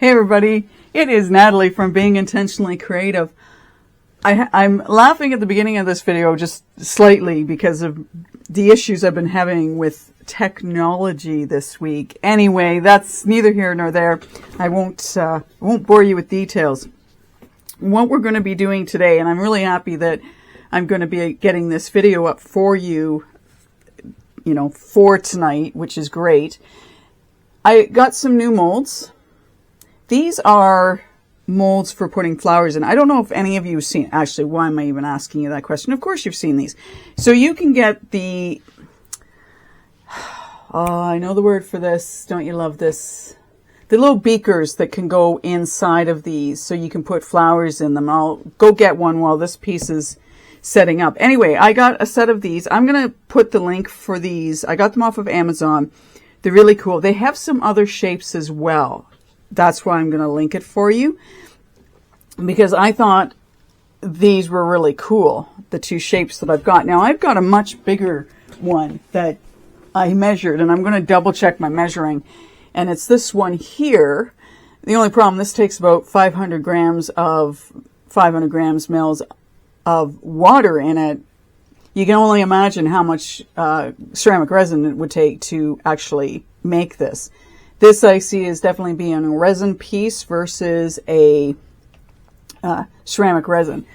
Hey everybody, it is Natalie from Being Intentionally Creative. I'm laughing at the beginning of this video just slightly because of the issues I've been having with technology this week. Anyway, that's neither here nor there. I won't bore you with details. What we're going to be doing today, and I'm really happy that I'm going to be getting this video up for you, for tonight, which is great. I got some new molds. These are molds for putting flowers in. I don't know if any of you have seen, actually, why am I even asking you that question? Of course you've seen these. So you can get the, I know the word for this, don't you love this? The little beakers that can go inside of these so you can put flowers in them. I'll go get one while this piece is setting up. Anyway, I got a set of these. I'm going to put the link for these. I got them off of Amazon. They're really cool. They have some other shapes as well. That's why I'm going to link it for you, because I thought these were really cool, the two shapes that I've got. Now, I've got a much bigger one that I measured, and I'm going to double check my measuring, and it's this one here. The only problem, this takes about 500 grams mils of water in it. You can only imagine how much ceramic resin it would take to actually make this. This I see is definitely being a resin piece versus a ceramic resin.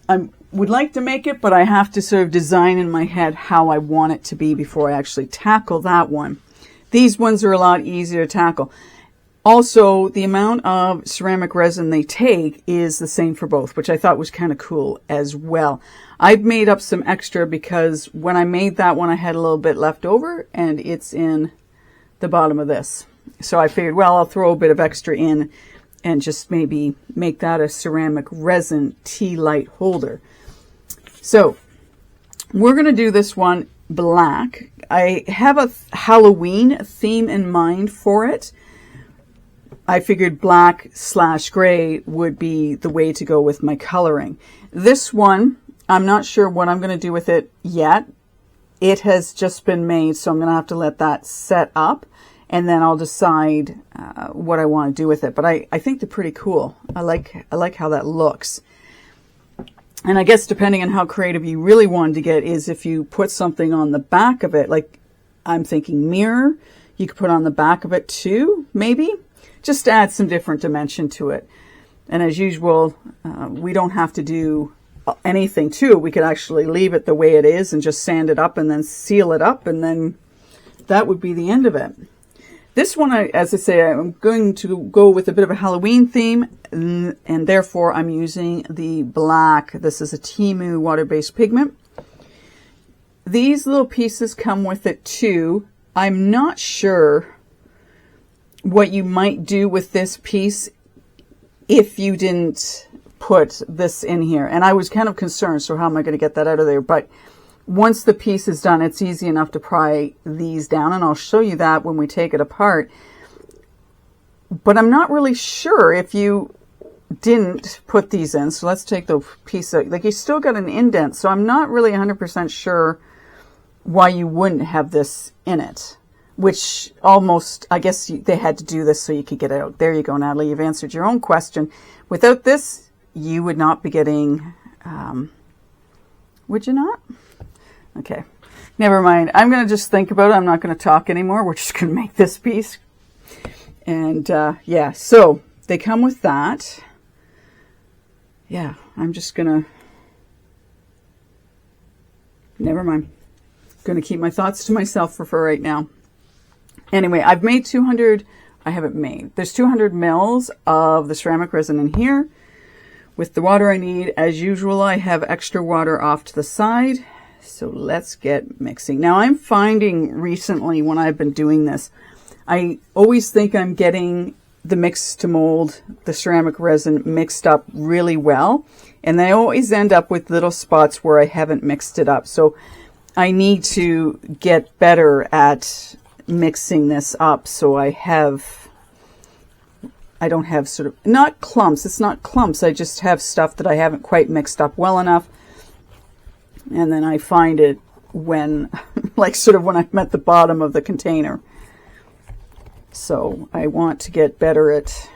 I would like to make it, but I have to sort of design in my head how I want it to be before I actually tackle that one. These ones are a lot easier to tackle. Also, the amount of ceramic resin they take is the same for both, which I thought was kind of cool as well. I've made up some extra because when I made that one, I had a little bit left over, and it's in the bottom of this. So I figured, well, I'll throw a bit of extra in and just maybe make that a ceramic resin tea light holder. So we're going to do this one black. I have a Halloween theme in mind for it. I figured black/gray would be the way to go with my coloring. This one, I'm not sure what I'm going to do with it yet. It has just been made, so I'm going to have to let that set up. And then I'll decide what I want to do with it. But I think they're pretty cool. I like how that looks. And I guess depending on how creative you really wanted to get is if you put something on the back of it, like I'm thinking mirror, you could put on the back of it too, maybe. Just to add some different dimension to it. And as usual, we don't have to do anything to it. We could actually leave it the way it is and just sand it up and then seal it up, and then that would be the end of it. This one, as I say, I'm going to go with a bit of a Halloween theme, and therefore I'm using the black. This is a Timu water-based pigment. These little pieces come with it too. I'm not sure what you might do with this piece if you didn't put this in here. And I was kind of concerned, so how am I going to get that out of there? But once the piece is done, it's easy enough to pry these down, and I'll show you that when we take it apart. But I'm not really sure if you didn't put these in. So let's take the piece out. Like, you still got an indent, so I'm not really 100% sure why you wouldn't have this in it. Which almost, I guess they had to do this so you could get it out. There you go, Natalie. You've answered your own question. Without this, you would not be getting, would you not? Okay, never mind. I'm going to just think about it. I'm not going to talk anymore. We're just going to make this piece. And yeah, so they come with that. Yeah, I'm just going to, never mind. Going to keep my thoughts to myself for right now. Anyway, I've made 200, I haven't made. There's 200 mils of the ceramic resin in here. With the water I need, as usual, I have extra water off to the side. So let's get mixing. Now, I'm finding recently when I've been doing this, I always think I'm getting the mix to mold, the ceramic resin mixed up really well. And I always end up with little spots where I haven't mixed it up. So I need to get better at mixing this up so I don't have sort of, not clumps, it's not clumps, I just have stuff that I haven't quite mixed up well enough. And then I find it when, like sort of when I'm at the bottom of the container. So I want to get better at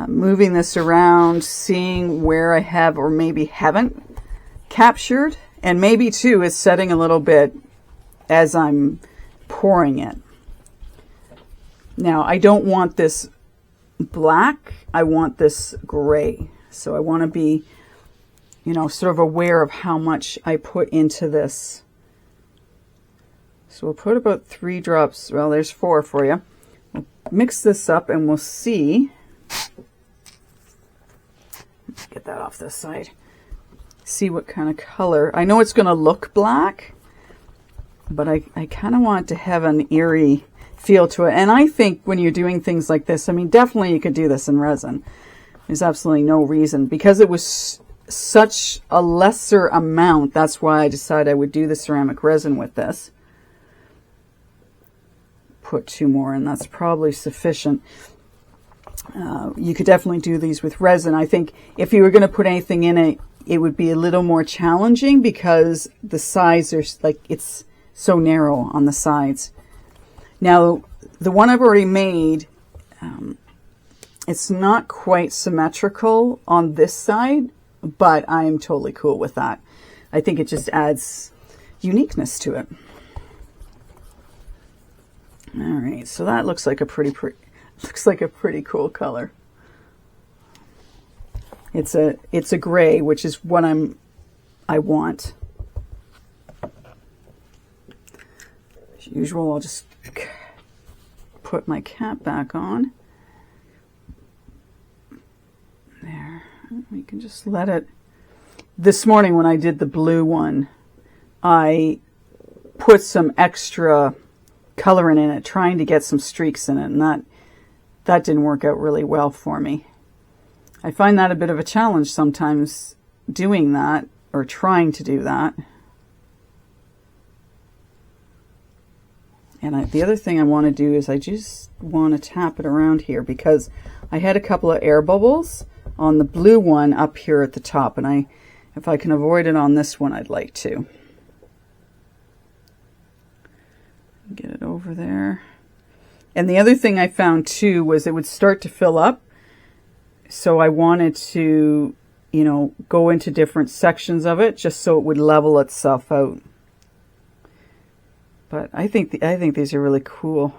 moving this around, seeing where I have or maybe haven't captured, and maybe too is setting a little bit as I'm pouring it. Now I don't want this black, I want this gray. So I want to be, you know, sort of aware of how much I put into this. So we'll put about 3 drops, well there's 4 for you. We'll mix this up and we'll see. Let's get that off this side. See what kind of color. I know it's going to look black, but I kind of want it to have an eerie feel to it. And I think when you're doing things like this, I mean, definitely you could do this in resin. There's absolutely no reason. Because it was such a lesser amount, that's why I decided I would do the ceramic resin with this. Put 2 more and that's probably sufficient. You could definitely do these with resin. I think if you were going to put anything in it, it would be a little more challenging because the sides are like, it's so narrow on the sides. Now, the one I've already made, it's not quite symmetrical on this side, but I'm totally cool with that. I think it just adds uniqueness to it. All right, so that looks like a pretty cool color. It's a gray, which is what I want. As usual, I'll just put my cap back on. There, we can just let it. This morning when I did the blue one, I put some extra coloring in it, trying to get some streaks in it, and that didn't work out really well for me. I find that a bit of a challenge sometimes doing that or trying to do that. And the other thing I want to do is I just want to tap it around here because I had a couple of air bubbles on the blue one up here at the top, and if I can avoid it on this one, I'd like to. Get it over there. And the other thing I found too was it would start to fill up. So I wanted to, you know, go into different sections of it just so it would level itself out. But I think these are really cool.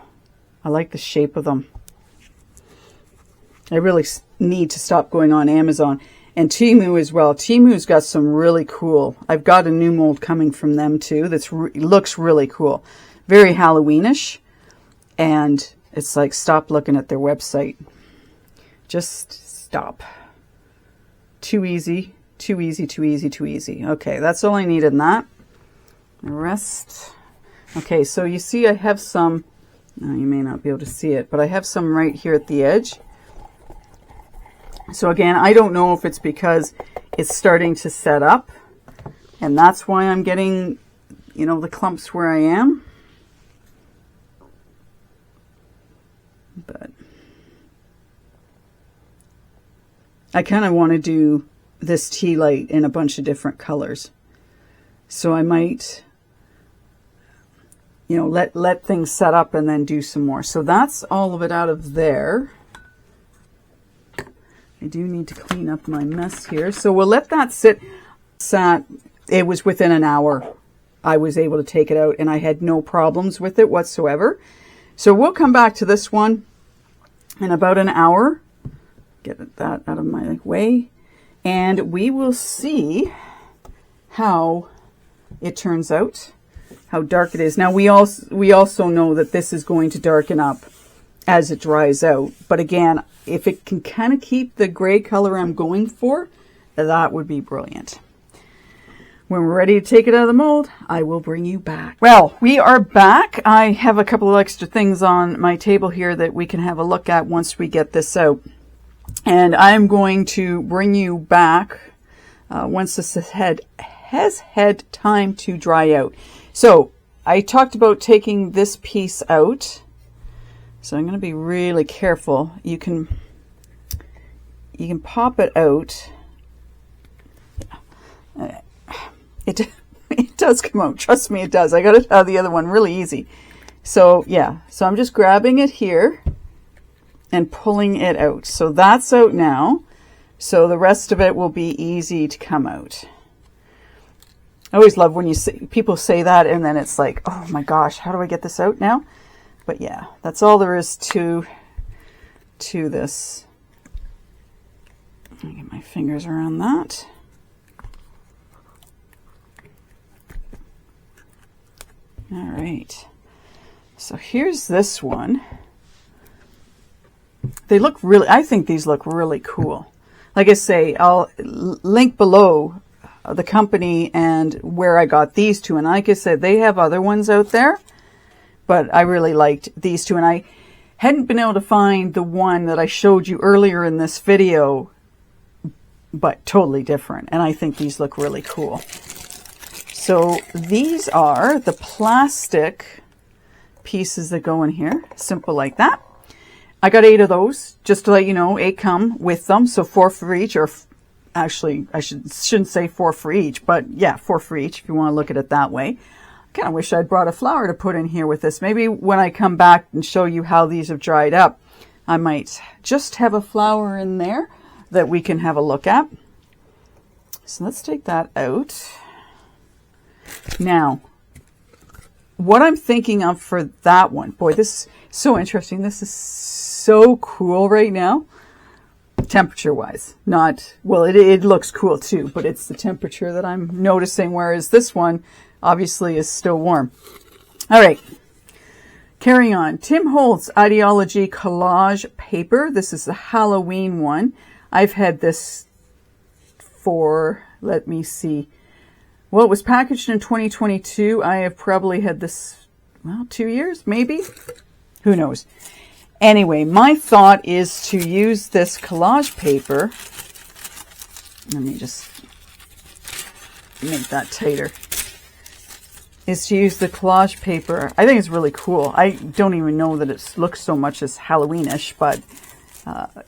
I like the shape of them. I really need to stop going on Amazon and Temu as well. Temu's got some really cool. I've got a new mold coming from them too. Looks really cool, very Halloweenish, and it's like stop looking at their website. Just stop. Too easy, too easy, too easy, too easy. Okay, that's all I needed in that. The rest. Okay, so you see I have some, you may not be able to see it, but I have some right here at the edge. So again, I don't know if it's because it's starting to set up, and that's why I'm getting, you know, the clumps where I am. But I kind of want to do this tea light in a bunch of different colors. So I might, you know, let things set up and then do some more. So that's all of it out of there. I do need to clean up my mess here. So we'll let that sit. It was within an hour. I was able to take it out and I had no problems with it whatsoever. So we'll come back to this one in about an hour. Get that out of my way. And we will see how it turns out, how dark it is. Now we also know that this is going to darken up as it dries out. But again, if it can kind of keep the gray color I'm going for, that would be brilliant. When we're ready to take it out of the mold, I will bring you back. Well, we are back. I have a couple of extra things on my table here that we can have a look at once we get this out. And I'm going to bring you back once this has had time to dry out. So I talked about taking this piece out. So I'm going to be really careful. You can pop it out. It does come out. Trust me, it does. I got it out of the other one really easy. So yeah, so I'm just grabbing it here and pulling it out. So that's out now. So the rest of it will be easy to come out. I always love when people say that and then it's like, oh my gosh, how do I get this out now? But yeah, that's all there is to this. Let me get my fingers around that. All right. So here's this one. They look really, I think these look really cool. Like I say, I'll link below the company and where I got these two. And like I said, they have other ones out there, but I really liked these two. And I hadn't been able to find the one that I showed you earlier in this video, but totally different. And I think these look really cool. So these are the plastic pieces that go in here. Simple like that. I got 8 of those, just to let you know, 8 come with them. So 4 for each, or actually, I shouldn't say 4 for each, but yeah, 4 for each if you want to look at it that way. I kind of wish I'd brought a flower to put in here with this. Maybe when I come back and show you how these have dried up, I might just have a flower in there that we can have a look at. So let's take that out. Now, what I'm thinking of for that one, boy, this is so interesting. This is so cool right now. Temperature wise, not, well, it looks cool too, but it's the temperature that I'm noticing, whereas this one obviously is still warm. All right, carrying on. Tim Holtz Ideology Collage Paper. This is the Halloween one. I've had this for, let me see. Well, it was packaged in 2022. I have probably had this, well, 2 years, maybe. Who knows? Anyway, my thought is to use this collage paper. Let me just make that tighter. Is to use the collage paper. I think it's really cool. I don't even know that it looks so much as Halloweenish, but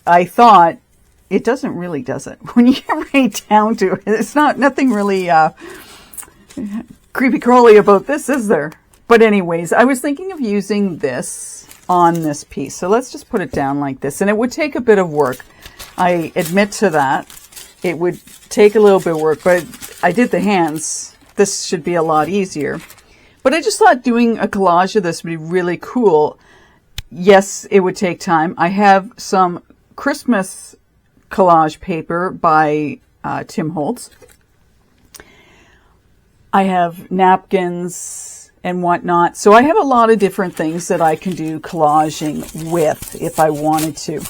I thought it doesn't really, does it? When you get right down to it, it's nothing really creepy crawly about this, is there? But anyways, I was thinking of using this on this piece. So let's just put it down like this. And it would take a bit of work. I admit to that. It would take a little bit of work, but I did the hands. This should be a lot easier. But I just thought doing a collage of this would be really cool. Yes, it would take time. I have some Christmas collage paper by Tim Holtz. I have napkins and whatnot. So I have a lot of different things that I can do collaging with if I wanted to.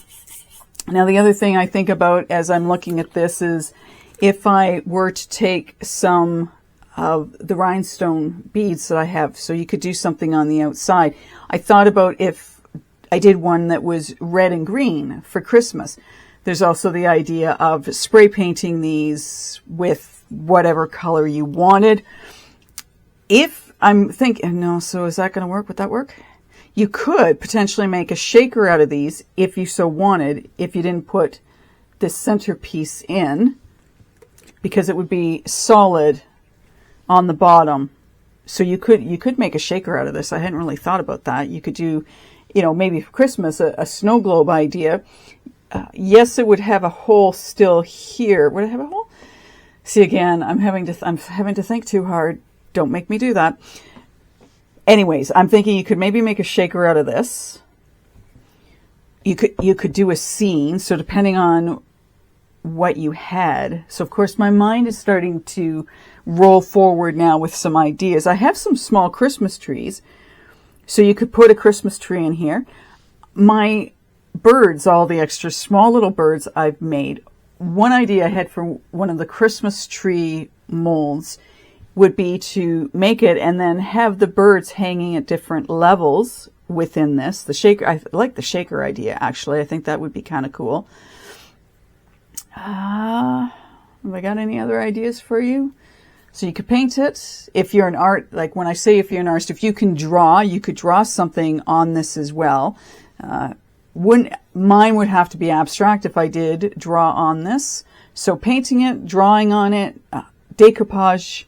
Now, the other thing I think about as I'm looking at this is if I were to take some of the rhinestone beads that I have, so you could do something on the outside. I thought about if I did one that was red and green for Christmas. There's also the idea of spray painting these with whatever color you wanted. If I'm thinking, no, so is that going to work? Would that work? You could potentially make a shaker out of these if you so wanted, if you didn't put this centerpiece in, because it would be solid on the bottom. So you could make a shaker out of this. I hadn't really thought about that. You could do, maybe for Christmas, a snow globe idea. Yes, it would have a hole still here. Would it have a hole? See, again, I'm having to think too hard. Don't make me do that. Anyways, I'm thinking you could maybe make a shaker out of this. You could do a scene. So depending on what you had. So of course my mind is starting to roll forward now with some ideas. I have some small Christmas trees. So you could put a Christmas tree in here. My birds, all the extra small little birds I've made. One idea I had for one of the Christmas tree molds would be to make it and then have the birds hanging at different levels within this. The shaker, I like the shaker idea, actually. I think that would be kind of cool. Have I got any other ideas for you? So you could paint it. If you're an art, like when I say if you're an artist, if you can draw, you could draw something on this as well. Mine would have to be abstract if I did draw on this. So painting it, drawing on it, decoupage,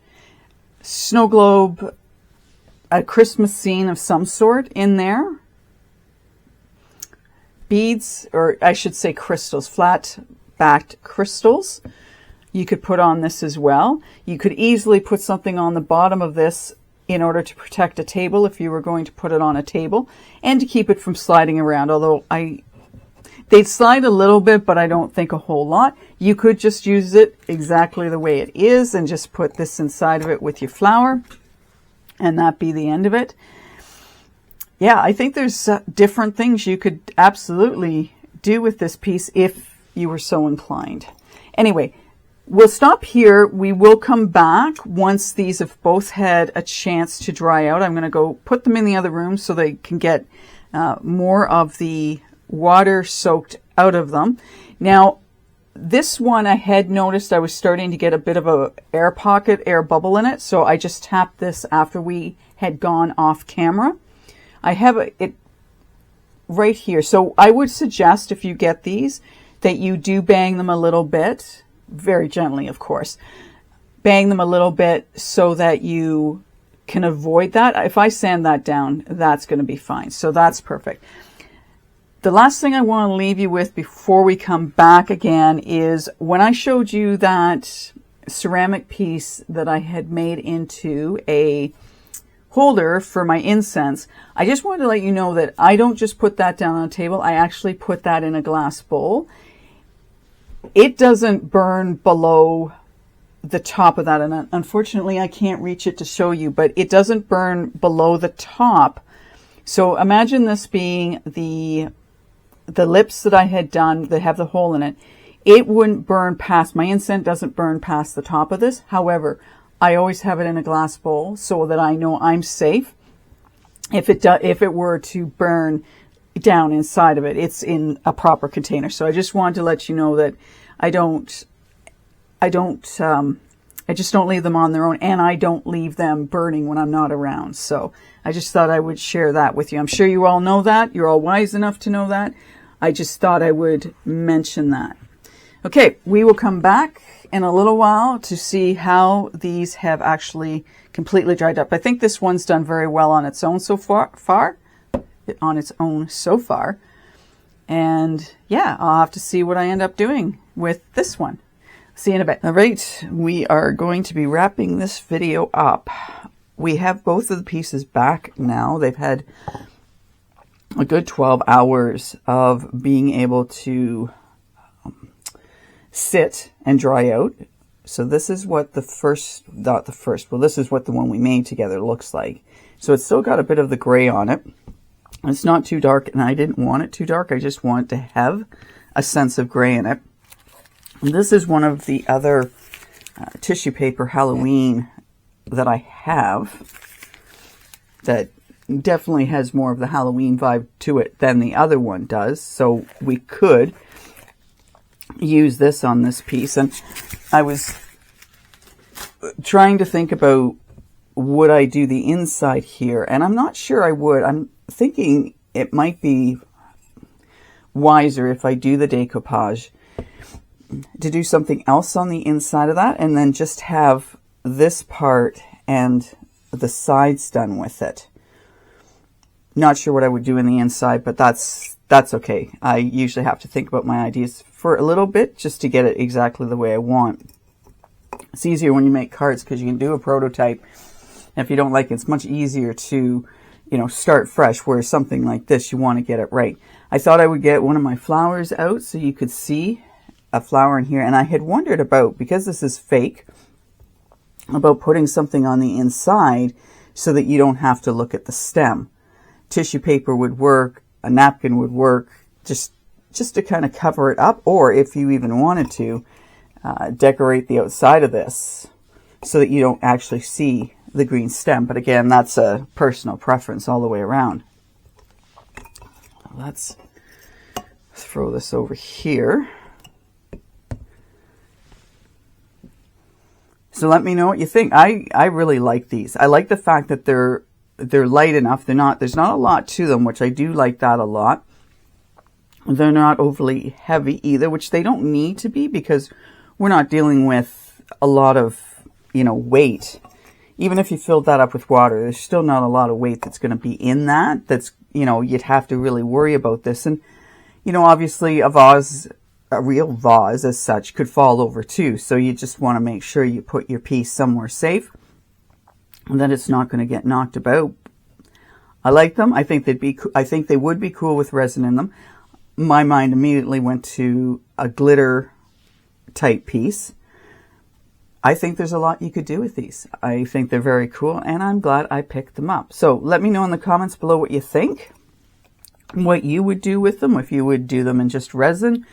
snow globe, a Christmas scene of some sort in there. beads, or I should say crystals, flat backed crystals, you could put on this as well. You could easily put something on the bottom of this in order to protect a table if you were going to put it on a table, and to keep it from sliding around. Although they'd slide a little bit, but I don't think a whole lot. You could just use it exactly the way it is and just put this inside of it with your flower, and that be the end of it. Yeah, I think there's different things you could absolutely do with this piece if you were so inclined. Anyway, we'll stop here. We will come back once these have both had a chance to dry out. I'm going to go put them in the other room so they can get more of the water soaked out of them. Now, this one I had noticed I was starting to get a bit of a air pocket, air bubble in it. So I just tapped this after we had gone off camera. I have it right here. So I would suggest if you get these that you do bang them a little bit, very gently, of course. Bang them a little bit so that you can avoid that. If I sand that down, that's going to be fine. So that's perfect. The last thing I want to leave you with before we come back again is when I showed you that ceramic piece that I had made into a holder for my incense, I just wanted to let you know that I don't just put that down on a table. I actually put that in a glass bowl. It doesn't burn below the top of that, and unfortunately I can't reach it to show you, but it doesn't burn below the top. So imagine this being the lips that I had done that have the hole in it. It wouldn't burn past, my incense doesn't burn past the top of this. However, I always have it in a glass bowl so that I know I'm safe. If it were to burn down inside of it, it's in a proper container. So I just wanted to let you know that I just don't leave them on their own, and I don't leave them burning when I'm not around. So I just thought I would share that with you. I'm sure you all know that. You're all wise enough to know that. I just thought I would mention that. Okay, we will come back in a little while to see how these have actually completely dried up. I think this one's done very well on its own so far. And yeah, I'll have to see what I end up doing with this one. See you in a bit. All right, we are going to be wrapping this video up. We have both of the pieces back now. They've had a good 12 hours of being able to sit and dry out. So this is what this is what the one we made together looks like. So it's still got a bit of the gray on it. It's not too dark, and I didn't want it too dark. I just want it to have a sense of gray in it. And this is one of the other tissue paper Halloween that I have that definitely has more of the Halloween vibe to it than the other one does. So we could use this on this piece. And I was trying to think about, would I do the inside here? And I'm not sure I would. I'm thinking it might be wiser if I do the decoupage to do something else on the inside of that, and then just have this part and the sides done with it. Not sure what I would do in the inside, but that's okay. I usually have to think about my ideas for a little bit just to get it exactly the way I want. It's easier when you make cards because you can do a prototype. And if you don't like it, it's much easier to, start fresh, whereas something like this, you want to get it right. I thought I would get one of my flowers out so you could see a flower in here. And I had wondered about, because this is fake, about putting something on the inside so that you don't have to look at the stem. Tissue paper would work, a napkin would work, just to kind of cover it up. Or if you even wanted to, decorate the outside of this so that you don't actually see the green stem. But again, that's a personal preference all the way around. Let's throw this over here. So let me know what you think. I really like these. I like the fact that they're light enough. There's not a lot to them, which I do like that a lot. They're not overly heavy either, which they don't need to be because we're not dealing with a lot of, weight. Even if you filled that up with water, there's still not a lot of weight that's going to be in that. That's, you'd have to really worry about this. And, You know, obviously a real vase as such could fall over too. So you just want to make sure you put your piece somewhere safe and that it's not going to get knocked about. I like them. I think they would be cool with resin in them. My mind immediately went to a glitter type piece. I think there's a lot you could do with these. I think they're very cool, and I'm glad I picked them up. So let me know in the comments below what you think, what you would do with them, if you would do them in just resin,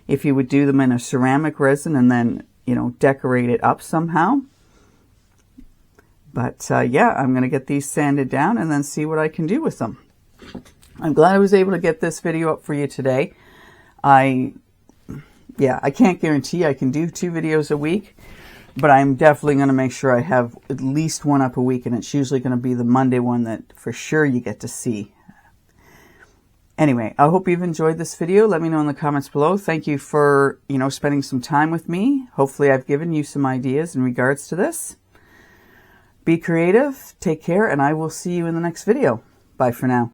if you would do them in a ceramic resin and then, you know, decorate it up somehow. But yeah, I'm going to get these sanded down and then see what I can do with them. I'm glad I was able to get this video up for you today. I can't guarantee I can do 2 videos a week, but I'm definitely going to make sure I have at least one up a week, and it's usually going to be the Monday one that for sure you get to see. Anyway, I hope you've enjoyed this video. Let me know in the comments below. Thank you for, you know, spending some time with me. Hopefully I've given you some ideas in regards to this. Be creative, take care, and I will see you in the next video. Bye for now.